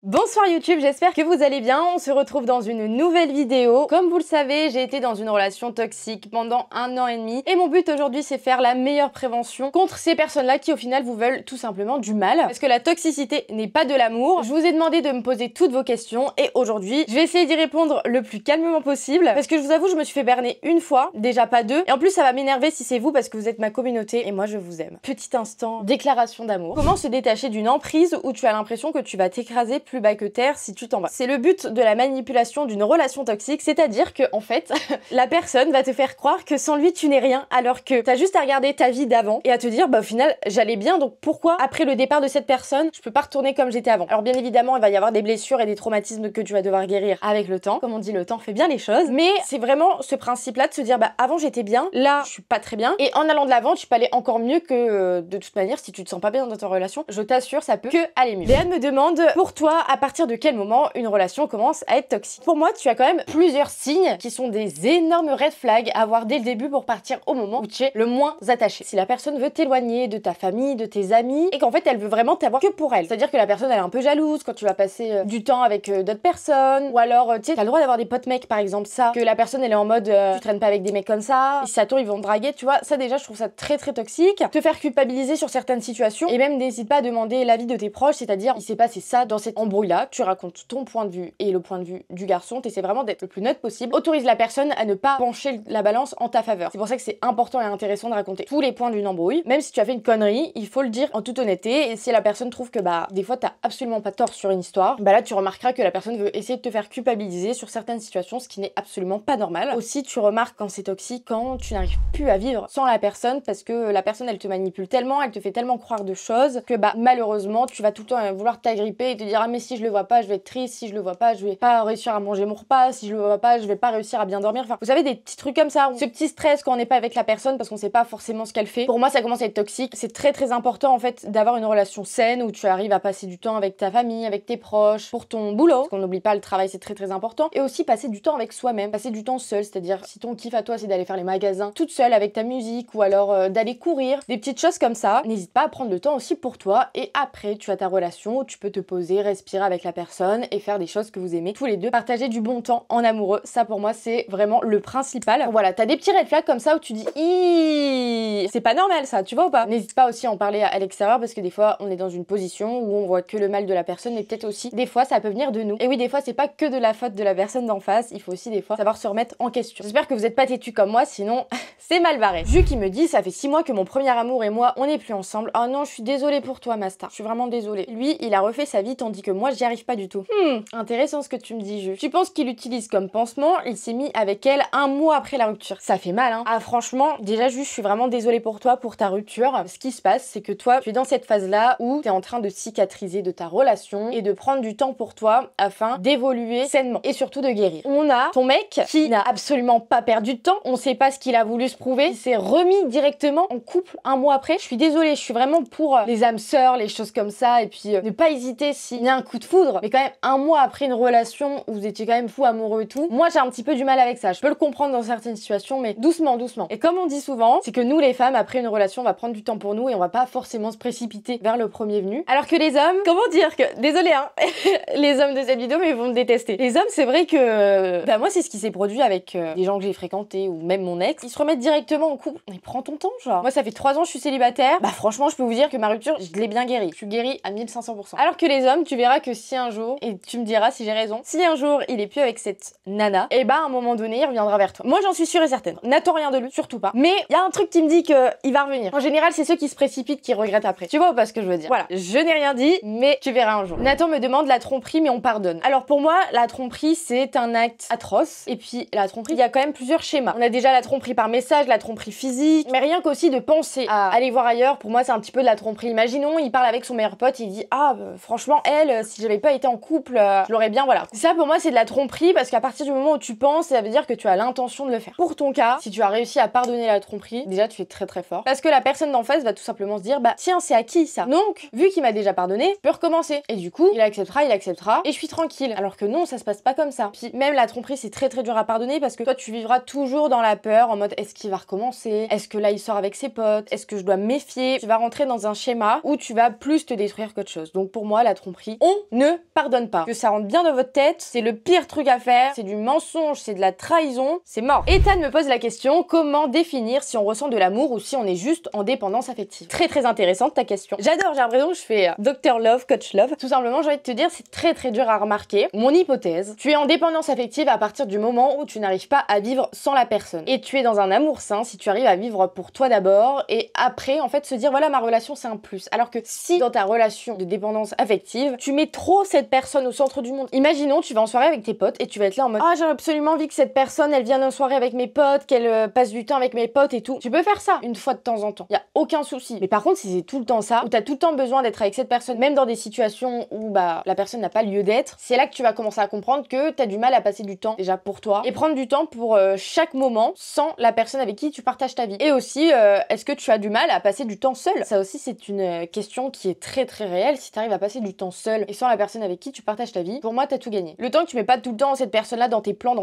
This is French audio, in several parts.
Bonsoir YouTube, j'espère que vous allez bien. On se retrouve dans une nouvelle vidéo. Comme vous le savez, j'ai été dans une relation toxique pendant 1 an et demi et mon but aujourd'hui c'est faire la meilleure prévention contre ces personnes-là qui au final vous veulent tout simplement du mal. Parce que la toxicité n'est pas de l'amour. Je vous ai demandé de me poser toutes vos questions et aujourd'hui je vais essayer d'y répondre le plus calmement possible parce que je vous avoue je me suis fait berner une fois, déjà pas deux, et en plus ça va m'énerver si c'est vous parce que vous êtes ma communauté et moi je vous aime. Petit instant, déclaration d'amour. Comment se détacher d'une emprise où tu as l'impression que tu vas t'écraser plus bas que terre si tu t'en vas. C'est le but de la manipulation d'une relation toxique, c'est-à-dire que en fait, la personne va te faire croire que sans lui tu n'es rien, alors que t'as juste à regarder ta vie d'avant et à te dire bah au final j'allais bien, donc pourquoi après le départ de cette personne je peux pas retourner comme j'étais avant. Alors bien évidemment il va y avoir des blessures et des traumatismes que tu vas devoir guérir avec le temps, comme on dit le temps fait bien les choses, mais c'est vraiment ce principe là de se dire bah avant j'étais bien, là je suis pas très bien, et en allant de l'avant tu peux aller encore mieux que de toute manière si tu te sens pas bien dans ta relation, je t'assure ça peut que aller mieux. Léane me demande pour toi à partir de quel moment une relation commence à être toxique. Pour moi, tu as quand même plusieurs signes qui sont des énormes red flags à voir dès le début pour partir au moment où tu es le moins attaché. Si la personne veut t'éloigner de ta famille, de tes amis, et qu'en fait elle veut vraiment t'avoir que pour elle. C'est-à-dire que la personne elle est un peu jalouse quand tu vas passer du temps avec d'autres personnes, ou alors tu sais, t'as le droit d'avoir des potes mecs par exemple, ça, que la personne elle est en mode tu traînes pas avec des mecs comme ça, et si ça tourne ils vont te draguer, tu vois, ça déjà je trouve ça très très toxique. Te faire culpabiliser sur certaines situations, et même n'hésite pas à demander l'avis de tes proches, c'est-à-dire il s'est passé ça dans cette embrouille là, tu racontes ton point de vue et le point de vue du garçon, t'essaies vraiment d'être le plus neutre possible, autorise la personne à ne pas pencher la balance en ta faveur. C'est pour ça que c'est important et intéressant de raconter tous les points d'une embrouille, même si tu as fait une connerie, il faut le dire en toute honnêteté, et si la personne trouve que bah des fois t'as absolument pas tort sur une histoire, bah là tu remarqueras que la personne veut essayer de te faire culpabiliser sur certaines situations, ce qui n'est absolument pas normal. Aussi tu remarques quand c'est toxique, quand tu n'arrives plus à vivre sans la personne, parce que la personne elle te manipule tellement, elle te fait tellement croire de choses que bah malheureusement tu vas tout le temps vouloir t'agripper et te dire ah mais si je le vois pas je vais être triste, si je le vois pas je vais pas réussir à manger mon repas, si je le vois pas je vais pas réussir à bien dormir. Enfin vous savez, des petits trucs comme ça, ce petit stress quand on n'est pas avec la personne parce qu'on sait pas forcément ce qu'elle fait. Pour moi ça commence à être toxique. C'est très très important en fait d'avoir une relation saine où tu arrives à passer du temps avec ta famille, avec tes proches, pour ton boulot, parce qu'on n'oublie pas le travail, c'est très très important, et aussi passer du temps avec soi-même, passer du temps seul, c'est-à-dire si ton kiff à toi c'est d'aller faire les magasins toute seule avec ta musique, ou alors d'aller courir, des petites choses comme ça, n'hésite pas à prendre le temps aussi pour toi, et après tu as ta relation où tu peux te poser, respirer avec la personne et faire des choses que vous aimez tous les deux, partager du bon temps en amoureux. Ça pour moi c'est vraiment le principal. Voilà, t'as des petits red flags comme ça où tu dis c'est pas normal ça, tu vois ou pas? N'hésite pas aussi à en parler à l'extérieur, parce que des fois on est dans une position où on voit que le mal de la personne, mais peut-être aussi des fois ça peut venir de nous. Et oui, des fois c'est pas que de la faute de la personne d'en face, il faut aussi des fois savoir se remettre en question. J'espère que vous êtes pas têtu comme moi, sinon c'est mal barré. Ju qui me dit ça fait 6 mois que mon premier amour et moi on n'est plus ensemble. Oh non, je suis désolée pour toi ma star, je suis vraiment désolée. Lui il a refait sa vie tandis que moi j'y arrive pas du tout. Intéressant ce que tu me dis, Ju. Tu penses qu'il l'utilise comme pansement, il s'est mis avec elle 1 mois après la rupture. Ça fait mal hein. Ah franchement, déjà Ju, je suis vraiment désolée pour toi, pour ta rupture. Ce qui se passe c'est que toi tu es dans cette phase là où tu es en train de cicatriser de ta relation et de prendre du temps pour toi afin d'évoluer sainement et surtout de guérir. On a ton mec qui n'a absolument pas perdu de temps, on sait pas ce qu'il a voulu se prouver, il s'est remis directement en couple 1 mois après. Je suis désolée, je suis vraiment pour les âmes sœurs, les choses comme ça, et puis ne pas hésiter s'il y a un coup de foudre, mais quand même 1 mois après une relation où vous étiez quand même fou amoureux et tout, moi j'ai un petit peu du mal avec ça. Je peux le comprendre dans certaines situations, mais doucement doucement. Et comme on dit souvent, c'est que nous les femmes après une relation on va prendre du temps pour nous et on va pas forcément se précipiter vers le premier venu, alors que les hommes, comment dire que, désolé hein les hommes de cette vidéo mais ils vont me détester. Les hommes c'est vrai que bah moi c'est ce qui s'est produit avec des gens que j'ai fréquentés ou même mon ex, ils se remettent directement en couple. Mais prends ton temps genre. Moi ça fait 3 ans je suis célibataire, bah franchement je peux vous dire que ma rupture je l'ai bien guérie, je suis guérie à 1500%. Alors que les hommes tu verras que si un jour, et tu me diras si j'ai raison, si un jour il est plus avec cette nana, et bah à un moment donné il reviendra vers toi. Moi j'en suis sûre et certaine, n'attends rien de lui, surtout pas, mais il y a un truc qui me dit que il va revenir. En général c'est ceux qui se précipitent qui regrettent après, tu vois ou pas ce que je veux dire? Voilà, je n'ai rien dit mais tu verras un jour. Nathan me demande la tromperie mais on pardonne. Alors pour moi la tromperie c'est un acte atroce, et puis la tromperie il y a quand même plusieurs schémas. On a déjà la tromperie par message, la tromperie physique, mais rien qu'aussi de penser à aller voir ailleurs, pour moi c'est un petit peu de la tromperie. Imaginons il parle avec son meilleur pote, il dit ah franchement elle si j'avais pas été en couple je l'aurais bien, voilà. Ça pour moi c'est de la tromperie, parce qu'à partir du moment où tu penses, ça veut dire que tu as l'intention de le faire. Pour ton cas, si tu as réussi à pardonner la tromperie, déjà tu es très très fort, parce que la personne d'en face va tout simplement se dire bah tiens c'est acquis ça, donc vu qu'il m'a déjà pardonné je peux recommencer, et du coup il acceptera et je suis tranquille. Alors que non, ça se passe pas comme ça. Puis même la tromperie c'est très très dur à pardonner, parce que toi tu vivras toujours dans la peur en mode est-ce qu'il va recommencer, est-ce que là il sort avec ses potes, est-ce que je dois me méfier. Tu vas rentrer dans un schéma où tu vas plus te détruire qu'autre chose. Donc pour moi la tromperie on ne pardonne pas. Que ça rentre bien dans votre tête, c'est le pire truc à faire, c'est du mensonge, c'est de la trahison, c'est mort. Ethan me pose la question, comment définir si on ressent de l'amour ou si on est juste en dépendance affective? Très intéressante ta question. J'adore, j'ai l'impression que je fais Dr Love, Coach Love. Tout simplement, j'ai envie de te dire, c'est très dur à remarquer. Mon hypothèse, tu es en dépendance affective à partir du moment où tu n'arrives pas à vivre sans la personne. Et tu es dans un amour sain si tu arrives à vivre pour toi d'abord et après, en fait, se dire, voilà, ma relation, c'est un plus. Alors que si dans ta relation de dépendance affective, tu mets trop cette personne au centre du monde. Imaginons, tu vas en soirée avec tes potes et tu vas être là en mode, ah, j'ai absolument envie que cette personne, elle vienne en soirée avec mes potes, qu'elle passe du temps avec mes potes et tout. Tu peux faire ça une fois de temps en temps. Y a aucun souci. Mais par contre, si c'est tout le temps ça, où t'as tout le temps besoin d'être avec cette personne, même dans des situations où bah la personne n'a pas lieu d'être, c'est là que tu vas commencer à comprendre que t'as du mal à passer du temps déjà pour toi et prendre du temps pour chaque moment sans la personne avec qui tu partages ta vie. Et aussi, est-ce que tu as du mal à passer du temps seul? Ça aussi, c'est une question qui est très réelle. Si t'arrives à passer du temps seul et sans la personne avec qui tu partages ta vie, pour moi, t'as tout gagné. Le temps que tu mets pas tout le temps cette personne-là dans tes plans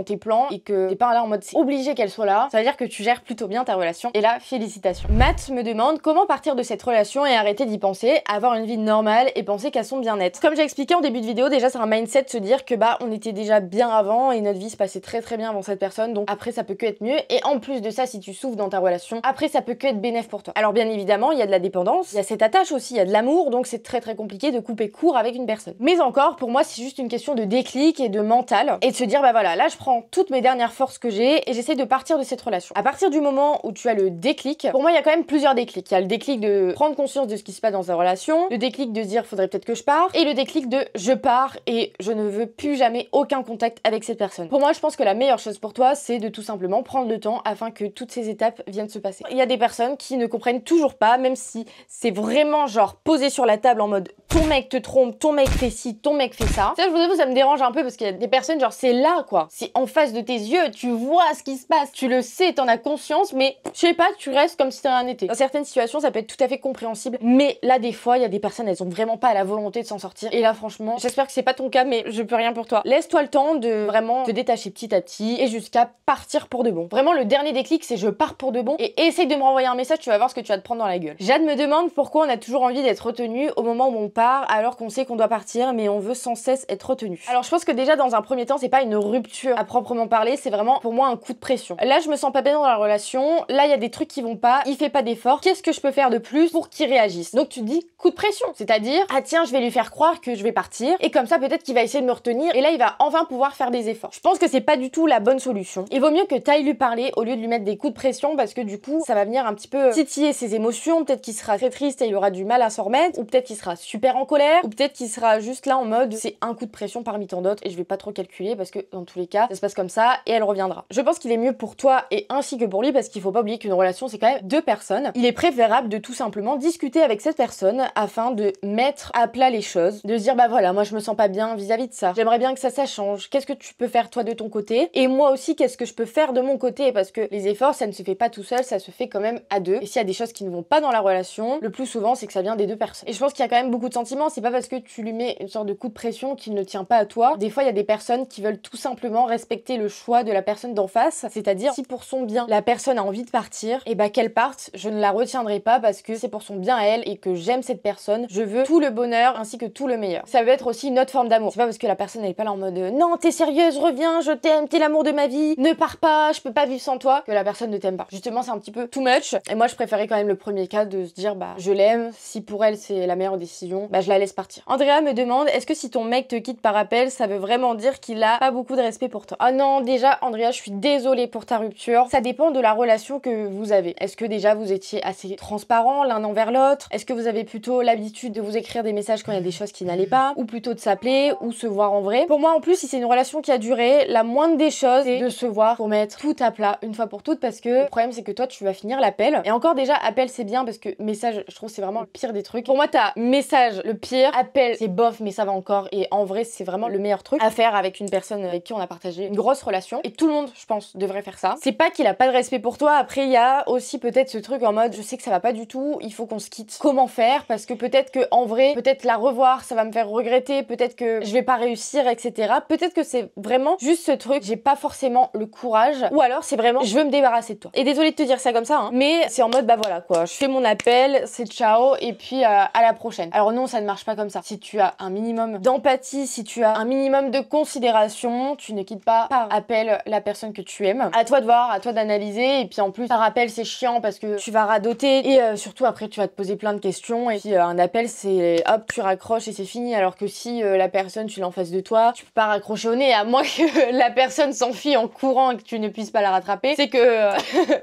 et que t'es pas là en mode c'est obligé qu'elle soit là, ça veut dire que tu gères plutôt bien ta relation. Et là, félicitations. Matt me demande comment partir de cette relation et arrêter d'y penser, avoir une vie normale et penser qu'à son bien-être. Comme j'ai expliqué en début de vidéo, déjà c'est un mindset de se dire que bah on était déjà bien avant et notre vie se passait très bien avant cette personne, donc après ça peut que être mieux. Et en plus de ça, si tu souffres dans ta relation, après ça peut que être bénéf pour toi. Alors bien évidemment, il y a de la dépendance, il y a cette attache aussi, il y a de l'amour, donc c'est très compliqué de couper court avec une personne. Mais encore, pour moi, c'est juste une question de déclic et de mental et de se dire bah voilà, là je prends toutes mes dernières forces que j'ai et j'essaie de partir de cette relation. À partir du moment où tu as le déclic, pour moi il y a quand même plusieurs déclics. Il y a le déclic de prendre conscience de ce qui se passe dans ta relation, le déclic de se dire faudrait peut-être que je pars, et le déclic de je pars et je ne veux plus jamais aucun contact avec cette personne. Pour moi, je pense que la meilleure chose pour toi, c'est de tout simplement prendre le temps afin que toutes ces étapes viennent se passer. Il y a des personnes qui ne comprennent toujours pas, même si c'est vraiment genre posé sur la table en mode ton mec te trompe, ton mec fait ci, ton mec fait ça. Ça, je vous avoue, ça me dérange un peu parce qu'il y a des personnes genre c'est là quoi, c'est en face de tes yeux, tu vois ce qui se passe, tu le sais, t'en as conscience, mais je sais pas, tu restes comme si t'en rien n'était. Dans certaines situations, ça peut être tout à fait compréhensible, mais là des fois, il y a des personnes, elles ont vraiment pas la volonté de s'en sortir. Et là franchement, j'espère que c'est pas ton cas, mais je peux rien pour toi. Laisse-toi le temps de vraiment te détacher petit à petit et jusqu'à partir pour de bon. Vraiment, le dernier déclic, c'est je pars pour de bon et essaye de me renvoyer un message, tu vas voir ce que tu vas te prendre dans la gueule. Jade me demande pourquoi on a toujours envie d'être retenu au moment où on part alors qu'on sait qu'on doit partir, mais on veut sans cesse être retenu. Alors je pense que déjà dans un premier temps, c'est pas une rupture à proprement parler, c'est vraiment pour moi un coup de pression. Là, je me sens pas bien dans la relation, là il y a des trucs qui vont pas, il fait pas d'effort, qu'est-ce que je peux faire de plus pour qu'il réagisse? Donc tu te dis coup de pression, c'est-à-dire ah tiens, je vais lui faire croire que je vais partir et comme ça peut-être qu'il va essayer de me retenir et là il va enfin pouvoir faire des efforts. Je pense que c'est pas du tout la bonne solution. Il vaut mieux que t'ailles lui parler au lieu de lui mettre des coups de pression parce que du coup ça va venir un petit peu titiller ses émotions, peut-être qu'il sera très triste et il aura du mal à s'en remettre, ou peut-être qu'il sera super en colère, ou peut-être qu'il sera juste là en mode c'est un coup de pression parmi tant d'autres et je vais pas trop calculer parce que dans tous les cas ça se passe comme ça et elle reviendra. Je pense qu'il est mieux pour toi et ainsi que pour lui parce qu'il faut pas oublier qu'une relation c'est quand même deux personnes. Il est préférable de tout simplement discuter avec cette personne afin de mettre à plat les choses, de se dire bah voilà, moi je me sens pas bien vis-à-vis de ça, j'aimerais bien que ça change, qu'est-ce que tu peux faire toi de ton côté et moi aussi qu'est-ce que je peux faire de mon côté, parce que les efforts ça ne se fait pas tout seul, ça se fait quand même à deux et s'il y a des choses qui ne vont pas dans la relation, le plus souvent c'est que ça vient des deux personnes. Et je pense qu'il y a quand même beaucoup de sentiments, c'est pas parce que tu lui mets une sorte de coup de pression qu'il ne tient pas à toi. Des fois il y a des personnes qui veulent tout simplement respecter le choix de la personne d'en face, c'est-à-dire si pour son bien la personne a envie de partir, et bah qu'elle parte, je ne la retiendrai pas parce que c'est pour son bien à elle et que j'aime cette personne, je veux tout le bonheur ainsi que tout le meilleur. Ça peut être aussi une autre forme d'amour, c'est pas parce que la personne elle est pas là en mode non t'es sérieuse, reviens, je t'aime, t'es l'amour de ma vie, ne pars pas, je peux pas vivre sans toi, que la personne ne t'aime pas. Justement c'est un petit peu too much et moi je préférais quand même le premier cas de se dire bah je l'aime, si pour elle c'est la meilleure décision, bah je la laisse partir. Andrea me demande est-ce que si ton mec te quitte par appel ça veut vraiment dire qu'il a pas beaucoup de respect pour toi? Ah non, déjà Andrea je suis désolée pour ta rupture, ça dépend de la relation que vous avez. Est-ce que déjà vous étiez assez transparents l'un envers l'autre? Est-ce que vous avez plutôt l'habitude de vous écrire des messages quand il y a des choses qui n'allaient pas, ou plutôt de s'appeler ou se voir en vrai? Pour moi en plus si c'est une relation qui a duré, la moindre des choses c'est de se voir pour mettre tout à plat une fois pour toutes, parce que le problème c'est que toi tu vas finir l'appel, et encore déjà appel c'est bien parce que message je trouve c'est vraiment le pire des trucs. Pour moi t'as message le pire, appel c'est bof mais ça va encore, et en vrai c'est vraiment le meilleur truc à faire avec une personne avec qui on a partagé une grosse relation, et tout le monde je pense devrait faire ça. C'est pas qu'il a pas de respect pour toi, après il y a aussi peut-être ce truc en mode je sais que ça va pas du tout, il faut qu'on se quitte, comment faire, parce que peut-être que en vrai, peut-être la revoir ça va me faire regretter, peut-être que je vais pas réussir, etc. Peut-être que c'est vraiment juste ce truc, j'ai pas forcément le courage, ou alors c'est vraiment je veux me débarrasser de toi. Et désolée de te dire ça comme ça hein, mais c'est en mode bah voilà quoi, je fais mon appel, c'est ciao et puis à la prochaine. Alors non, ça ne marche pas comme ça. Si tu as un minimum d'empathie, si tu as un minimum de considération, tu ne quittes pas par appel la personne que tu aimes. À toi de voir, à toi d'analyser, et puis en plus par appel c'est chiant parce que tu vas radoter et surtout après tu vas te poser plein de questions et puis un appel c'est hop tu raccroches et c'est fini, alors que si la personne tu l'as en face de toi, tu peux pas raccrocher au nez à moins que la personne s'enfuit en courant et que tu ne puisses pas la rattraper, c'est que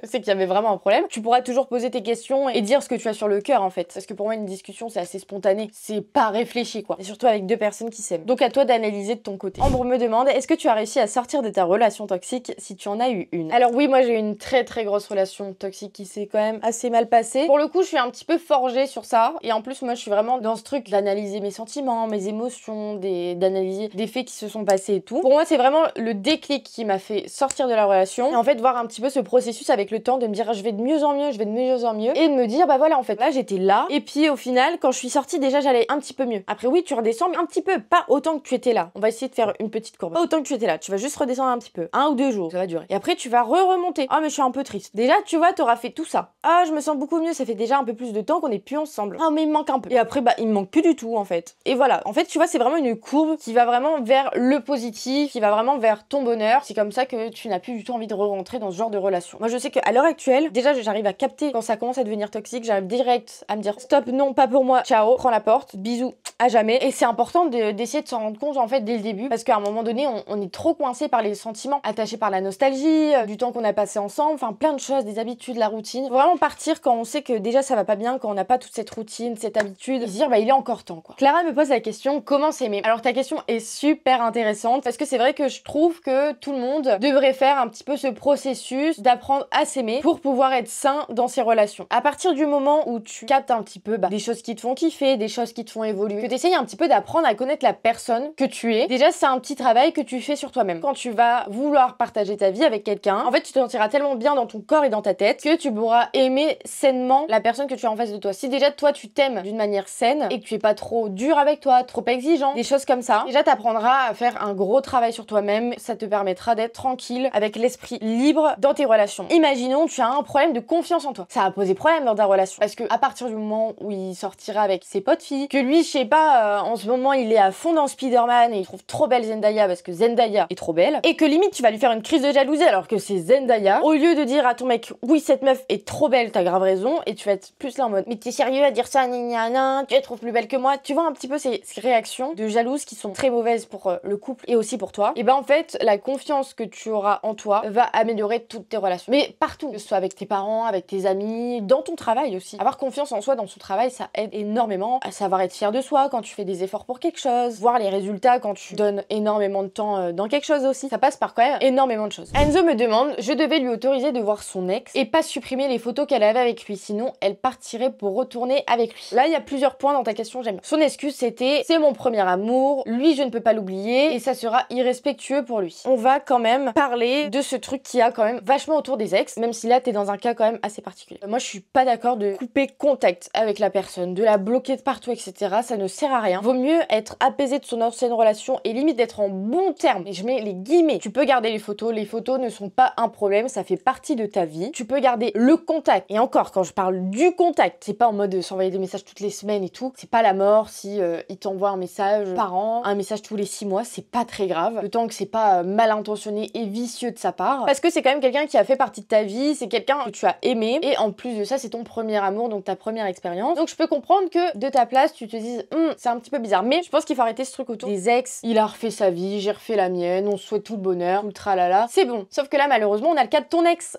c'est qu'il y avait vraiment un problème. Tu pourras toujours poser tes questions et dire ce que tu as sur le cœur en fait, parce que pour moi une discussion c'est assez spontané, c'est pas réfléchi quoi, et surtout avec deux personnes qui s'aiment. Donc à toi d'analyser de ton côté. Ambre me demande, est-ce que tu as réussi à sortir de ta relation toxique si tu en as eu une? Alors oui, moi j'ai eu une très grosse relation toxique qui s'est quand même assez mal passée. Pour le coup je suis un petit peu forgée sur ça, et en plus moi je suis vraiment dans ce truc d'analyser mes sentiments, mes émotions, d'analyser des faits qui se sont passés et tout. Pour moi c'est vraiment le déclic qui m'a fait sortir de la relation, et en fait voir un petit peu ce processus avec le temps, de me dire je vais de mieux en mieux, je vais de mieux en mieux, et de me dire bah voilà en fait là j'étais là, et puis au final quand je suis sortie déjà j'allais un petit peu mieux. Après oui tu redescends mais un petit peu, pas autant que tu étais là. On va essayer de faire une petite courbe. Pas autant que tu étais là, tu vas juste redescendre un petit peu, 1 ou 2 jours ça va durer, et après tu vas remonter. Ah mais je suis un peu triste. Déjà tu vois t'auras fait tout ça. Ah je me sens beaucoup mieux, ça fait déjà un peu plus de temps qu'on est plus ensemble. Ah mais il me manque un peu. Et après bah il me manque plus du tout en fait. Et voilà, en fait tu vois c'est vraiment une courbe qui va vraiment vers le positif, qui va vraiment vers ton bonheur. C'est comme ça que tu n'as plus du tout envie de re-rentrer dans ce genre de relation. Moi je sais qu'à l'heure actuelle, déjà j'arrive à capter quand ça commence à devenir toxique, j'arrive direct à me dire stop, non pas pour moi, ciao, prends la porte, bisous, à jamais. Et c'est important d'essayer de s'en rendre compte en fait dès le début, parce qu'à un moment donné on est trop coincé par les sentiments, attaché par la nostalgie, du temps qu'on a passé ensemble, enfin plein de choses, des habitudes, la routine. Faut vraiment partir quand on sait que déjà ça va pas bien, quand on n'a pas toute cette routine, cette habitude, et se dire bah il est encore temps quoi. Clara me pose la question comment s'aimer. Alors ta question est super intéressante, parce que c'est vrai que je trouve que tout le monde devrait faire un petit peu ce processus d'apprendre à s'aimer pour pouvoir être sain dans ses relations. À partir du moment où tu captes un petit peu des choses qui te font kiffer, des choses qui te font évoluer, que tu essayes un petit peu d'apprendre à connaître la personne que tu es, déjà c'est un petit travail que tu fais sur toi-même. Quand tu vas vouloir partager ta vie avec quelqu'un, en fait tu te sentiras tellement bien dans ton corps et dans ta tête que tu pourras aimer sainement la personne que tu as en face de toi. Si déjà toi tu t'aimes d'une manière saine et que tu es pas trop dur avec toi, trop exigeant, des choses comme ça, déjà t'apprendras à faire un gros travail sur toi-même, ça te permettra d'être tranquille, avec l'esprit libre dans tes relations. Imaginons tu as un problème de confiance en toi, ça va poser problème dans ta relation, parce que à partir du moment où il sortira avec ses potes filles, que lui je sais pas en ce moment il est à fond dans Spider-Man et il trouve trop belle Zendaya parce que Zendaya est trop belle, et que limite tu vas lui faire une crise de jalousie alors que c'est Zendaya, au lieu de dire à ton mec oui cette meuf est trop belle, t'as grave raison, et tu vas être plus là en mode mais t'es sérieux à dire ça, gna tu la trouves plus belle que moi, tu vois un petit peu ces réactions de jalouses qui sont très mauvaises pour le couple et aussi pour toi. Et ben en fait la confiance que tu auras en toi va améliorer toutes tes relations, mais partout, que ce soit avec tes parents, avec tes amis, dans ton travail aussi. Avoir confiance en soi dans son travail, ça aide énormément à savoir être fier de soi quand tu fais des efforts pour quelque chose, voir les résultats quand tu donnes énormément de temps dans quelque chose aussi. Ça passe par quand même énormément de choses. Enzo me demande, je devais lui autoriser de voir son ex et pas supprimer les photos qu'elle avait avec lui, sinon elle partirait pour retourner avec lui. Là il y a plusieurs points dans ta question, j'aime bien. Son excuse c'était, c'est mon premier amour, lui je ne peux pas l'oublier et ça sera irrespectueux pour lui. On va quand même parler de ce truc qui a quand même vachement autour des ex, même si là t'es dans un cas quand même assez particulier. Moi je suis pas d'accord de couper contact avec la personne, de la bloquer de partout etc, ça ne sert à rien. Vaut mieux être apaisé de son ancienne relation et limite d'être en bon terme, et je mets les guillemets. Tu peux garder les photos ne sont pas un problème, ça fait partie de ta vie. Tu peux garder le contact, et encore quand je parle du contact, c'est pas en mode s'envoyer des messages toutes les semaines et tout, c'est pas la mort si il t'envoie un message par an, un message tous les 6 mois, c'est pas très grave, le temps que c'est pas mal intentionné et vicieux de sa part, parce que c'est quand même quelqu'un qui a fait partie de ta vie, c'est quelqu'un que tu as aimé, et en plus de ça c'est ton premier amour, donc ta première expérience. Donc je peux comprendre que de ta place tu te dises c'est un petit peu bizarre, mais je pense qu'il faut arrêter ce truc autour des ex. Il a refait sa vie, j'ai refait la mienne, on se souhaite tout le bonheur, tout le tralala, c'est bon. Sauf que là malheureusement on a le cas de ton ex.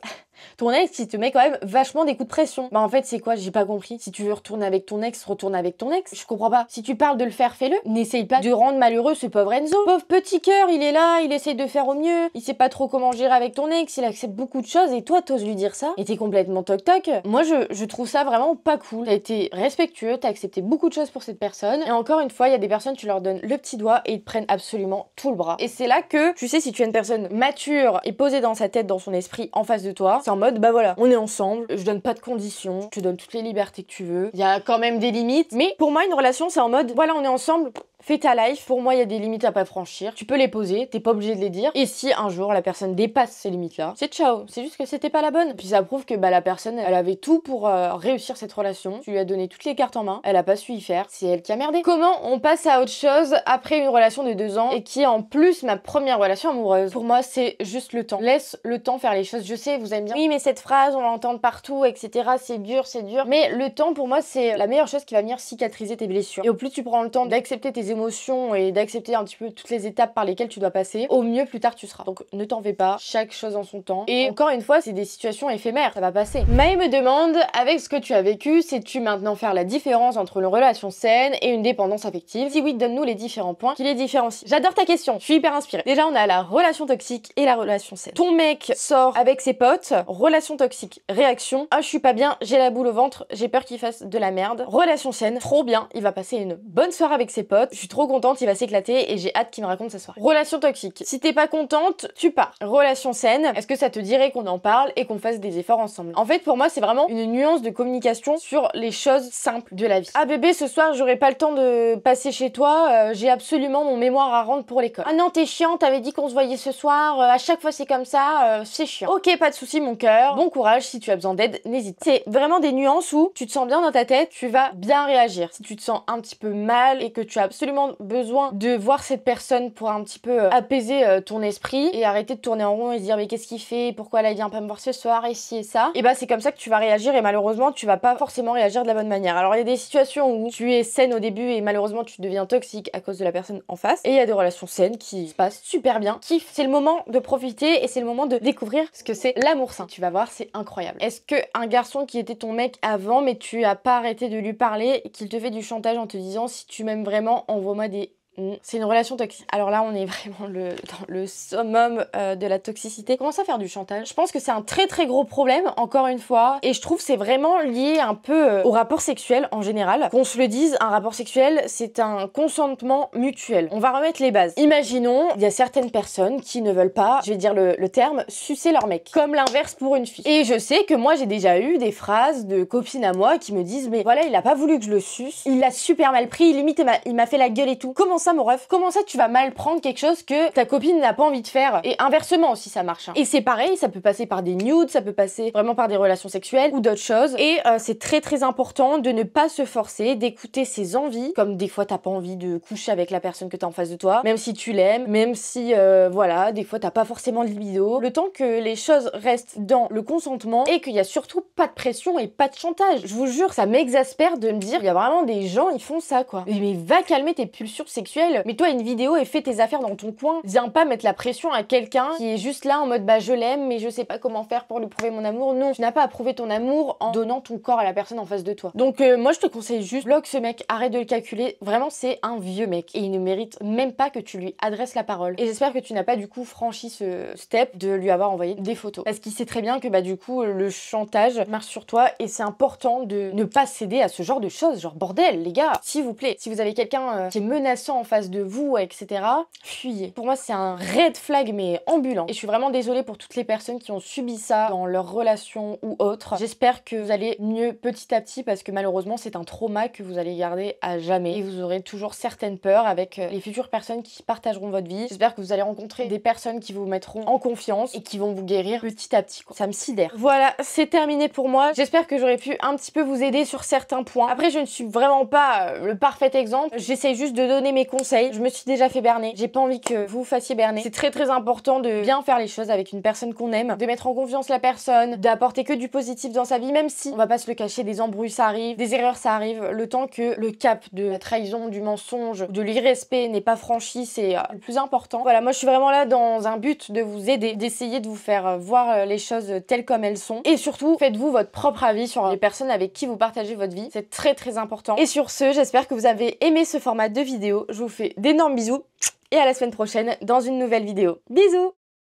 Ton ex qui te met quand même vachement des coups de pression. Bah en fait c'est quoi, j'ai pas compris. Si tu veux retourner avec ton ex, retourne avec ton ex. Je comprends pas. Si tu parles de le faire, fais-le. N'essaye pas de rendre malheureux ce pauvre Enzo. Pauvre petit cœur, il est là, il essaye de faire au mieux. Il sait pas trop comment gérer avec ton ex, il accepte beaucoup de choses et toi t'oses lui dire ça. Et t'es complètement toc-toc. Moi je trouve ça vraiment pas cool. T'as été respectueux, t'as accepté beaucoup de choses pour cette personne. Et encore une fois, il y a des personnes, tu leur donnes le petit doigt et ils te prennent absolument tout le bras. Et c'est là que, tu sais, si tu es une personne mature et posée dans sa tête, dans son esprit, en face de toi, c'est en mode bah voilà, on est ensemble, je donne pas de conditions, je te donne toutes les libertés que tu veux. Il y a quand même des limites, mais pour moi une relation c'est en mode voilà, on est ensemble, fais ta life. Pour moi, il y a des limites à pas franchir. Tu peux les poser, t'es pas obligé de les dire. Et si un jour la personne dépasse ces limites-là, c'est ciao. C'est juste que c'était pas la bonne. Puis ça prouve que la personne, elle avait tout pour réussir cette relation. Tu lui as donné toutes les cartes en main. Elle a pas su y faire. C'est elle qui a merdé. Comment on passe à autre chose après une relation de 2 ans et qui est en plus ma première relation amoureuse? Pour moi, c'est juste le temps. Laisse le temps faire les choses. Je sais, vous allez me dire, oui, mais cette phrase, on l'entend partout, etc. C'est dur, c'est dur. Mais le temps, pour moi, c'est la meilleure chose qui va venir cicatriser tes blessures. Et au plus tu prends le temps d'accepter tes émotions et d'accepter un petit peu toutes les étapes par lesquelles tu dois passer, au mieux plus tard tu seras. Donc ne t'en fais pas, chaque chose en son temps. Et encore une fois, c'est des situations éphémères, ça va passer. Maë me demande, avec ce que tu as vécu, sais-tu maintenant faire la différence entre une relation saine et une dépendance affective? Si oui, donne-nous les différents points qui les différencient. J'adore ta question, je suis hyper inspirée. Déjà, on a la relation toxique et la relation saine. Ton mec sort avec ses potes, relation toxique, réaction, ah je suis pas bien, j'ai la boule au ventre, j'ai peur qu'il fasse de la merde. Relation saine, trop bien, il va passer une bonne soirée avec ses potes, je suis trop contente, il va s'éclater et j'ai hâte qu'il me raconte sa soirée. Relation toxique, si t'es pas contente, tu pars. Relation saine, est-ce que ça te dirait qu'on en parle et qu'on fasse des efforts ensemble? En fait, pour moi, c'est vraiment une nuance de communication sur les choses simples de la vie. Ah bébé, ce soir, j'aurai pas le temps de passer chez toi, j'ai absolument mon mémoire à rendre pour l'école. Ah non, t'es chiant, t'avais dit qu'on se voyait ce soir, à chaque fois c'est comme ça, c'est chiant. Ok, pas de souci mon cœur, bon courage, si tu as besoin d'aide, n'hésite. C'est vraiment des nuances où tu te sens bien dans ta tête, tu vas bien réagir. Si tu te sens un petit peu mal et que tu as absolument besoin de voir cette personne pour un petit peu apaiser ton esprit et arrêter de tourner en rond et se dire mais qu'est-ce qu'il fait, pourquoi là il vient pas me voir ce soir, et ci et ça, et bah c'est comme ça que tu vas réagir et malheureusement tu vas pas forcément réagir de la bonne manière. Alors il y a des situations où tu es saine au début et malheureusement tu deviens toxique à cause de la personne en face, et il y a des relations saines qui se passent super bien. Kiff, c'est le moment de profiter et c'est le moment de découvrir ce que c'est l'amour sain. Tu vas voir, c'est incroyable. Est-ce que un garçon qui était ton mec avant mais tu as pas arrêté de lui parler et qu'il te fait du chantage en te disant si tu m'aimes vraiment envoie-moi des... C'est une relation toxique. Alors là, on est vraiment dans le summum de la toxicité. Comment ça faire du chantage? Je pense que c'est un très très gros problème, encore une fois, et je trouve que c'est vraiment lié un peu au rapport sexuel en général. Qu'on se le dise, un rapport sexuel, c'est un consentement mutuel. On va remettre les bases. Imaginons, il y a certaines personnes qui ne veulent pas, je vais dire le terme, sucer leur mec. Comme l'inverse pour une fille. Et je sais que moi, j'ai déjà eu des phrases de copines à moi qui me disent mais voilà, il a pas voulu que je le suce, il l'a super mal pris, limite il m'a fait la gueule et tout. Comment ça mon ref? Comment ça tu vas mal prendre quelque chose que ta copine n'a pas envie de faire? Et inversement aussi ça marche. Et c'est pareil, ça peut passer par des nudes, ça peut passer vraiment par des relations sexuelles ou d'autres choses. Et c'est très très important de ne pas se forcer, d'écouter ses envies. Comme des fois t'as pas envie de coucher avec la personne que t'as en face de toi, même si tu l'aimes, même si voilà, des fois t'as pas forcément de libido. Le temps que les choses restent dans le consentement et qu'il y a surtout pas de pression et pas de chantage. Je vous jure, ça m'exaspère de me dire, il y a vraiment des gens, ils font ça quoi. Mais va calmer tes pulsions sexuelles. Mets-toi une vidéo et fais tes affaires dans ton coin. Viens pas mettre la pression à quelqu'un qui est juste là en mode bah je l'aime mais je sais pas comment faire pour lui prouver mon amour. Non, tu n'as pas à prouver ton amour en donnant ton corps à la personne en face de toi. Donc moi je te conseille juste, bloque ce mec, arrête de le calculer. Vraiment c'est un vieux mec et il ne mérite même pas que tu lui adresses la parole. Et j'espère que tu n'as pas du coup franchi ce step de lui avoir envoyé des photos. Parce qu'il sait très bien que bah du coup le chantage marche sur toi et c'est important de ne pas céder à ce genre de choses. Genre bordel les gars, s'il vous plaît. Si vous avez quelqu'un qui est menaçant en face de vous, etc., fuyez. Pour moi, c'est un red flag, mais ambulant. Et je suis vraiment désolée pour toutes les personnes qui ont subi ça dans leur relation ou autre. J'espère que vous allez mieux petit à petit parce que malheureusement, c'est un trauma que vous allez garder à jamais. Et vous aurez toujours certaines peurs avec les futures personnes qui partageront votre vie. J'espère que vous allez rencontrer des personnes qui vous mettront en confiance et qui vont vous guérir petit à petit. Ça me sidère. Voilà, c'est terminé pour moi. J'espère que j'aurais pu un petit peu vous aider sur certains points. Après, je ne suis vraiment pas le parfait exemple. J'essaie juste de donner mes conseils. Je me suis déjà fait berner. J'ai pas envie que vous fassiez berner. C'est très très important de bien faire les choses avec une personne qu'on aime, de mettre en confiance la personne, d'apporter que du positif dans sa vie, même si, on va pas se le cacher, des embrouilles ça arrive, des erreurs ça arrive, le temps que le cap de la trahison, du mensonge, de l'irrespect n'est pas franchi, c'est le plus important. Voilà, moi je suis vraiment là dans un but de vous aider, d'essayer de vous faire voir les choses telles comme elles sont. Et surtout, faites-vous votre propre avis sur les personnes avec qui vous partagez votre vie. C'est très très important. Et sur ce, j'espère que vous avez aimé ce format de vidéo. Je vous fais d'énormes bisous et à la semaine prochaine dans une nouvelle vidéo. Bisous!